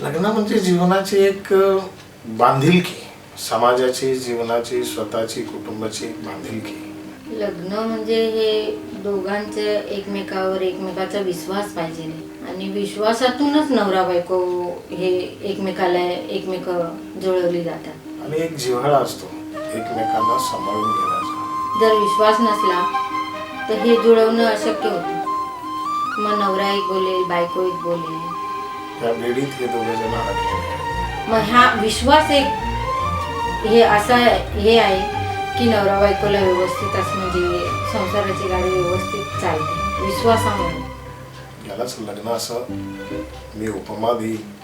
लग्न म्हणजे जीवनाची एक बांधिलकी, समाजाची, जीवनाची, स्वतःची, कुटुंबाची बांधिलकी. लग्न म्हणजे हे दोघांचे एकमेकाचा विश्वास पाहिजे आणि विश्वासातूनच नवरा बायको हे एकमेक जुळवली जातात. आणि एक जिव्हाळा असतो एकमेकांना सांभाळून घेण्याचा. जर विश्वास नसला तर हे जुळवणं अशक्य होतं. मग नवरा एक बोलेल, बायको एक बोलेल, त्या बेडीत हे दोघे जण अडकलेले आहेत. मग हा विश्वास एक हे असा हे आहे की नवरा बायकोला व्यवस्थित असं म्हणजे संसाराची गाडी व्यवस्थित चालते विश्वासामुळे. यालाच लग्न असं मी उपमा देईन.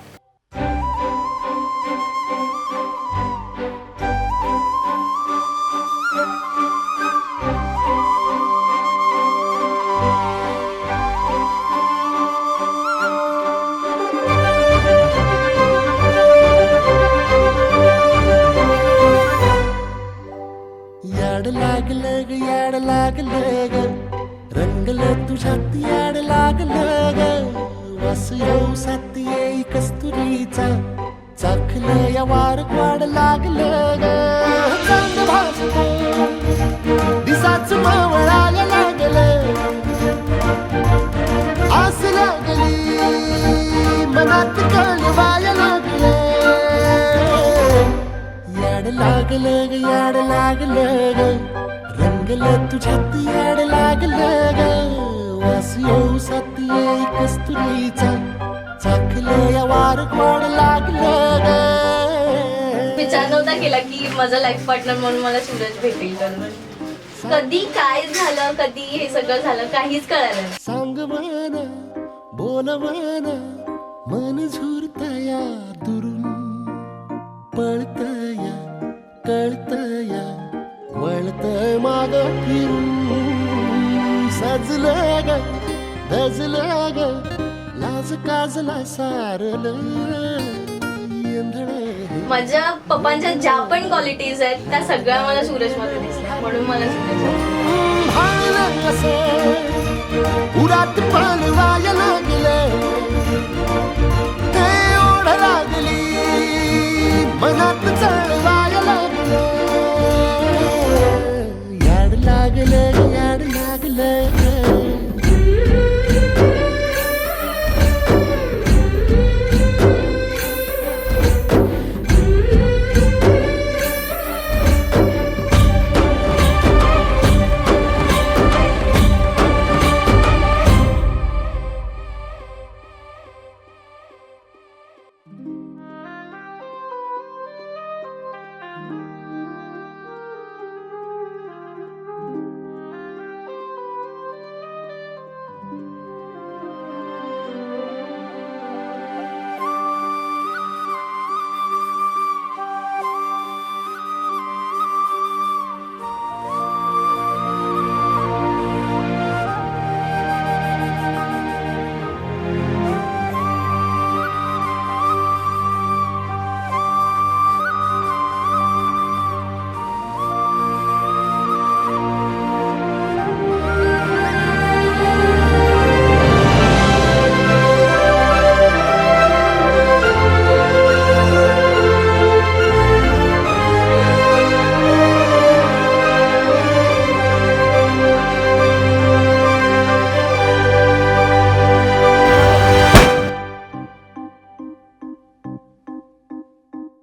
याड लागलं ग रंगलं तुझ्यात याड लागलं ग वास येऊ साथ येई कस्तुरीचा चाखलं या वार वाड लागलं ग चांद भासतं दिसाच मावळायला लागलं आस लागली मनात कळवायला लागलं याड लागलं ग याड लागलं ग रंगलं तुझ्यात याड लागलं ग वास येऊ साथ येई कस्तुरीचा चाखलं या वार गोड लागलं ग. विचार नव्हता केला की माझा लाईफ पार्टनर म्हणून मला सूरज भेटेल. कधी काय झालं, कधी हे सगळं झालं काहीच कळालं नाही. सांग मन बोल मन मन झुरतया दुरून पळतया कळतया वळतय माग फिरून सजलं ग धजलं ग लाज काजला सारलं माझ्या पप्पांच्या ज्या पण क्वालिटीज आहेत त्या सगळ्या मला सूरजमध्ये दिसल्या, म्हणून मला सूरज उरात पालवाया लागलं ते ओढ लागली मनात चळवाया लागलं याड लागलं याड लागलं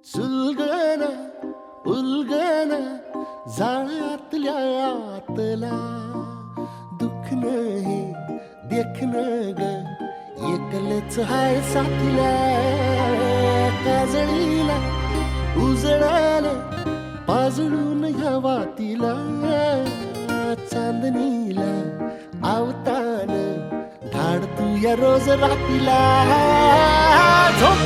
सुलगना उलगना जाळ्यातल्या आतला दुःख नाही देखन ग एकलच हाय साथीला काजळीला उजळाला पाजळून ह्या वातीला चांदणीला आवतान धाड तू या रोज रातीला झोप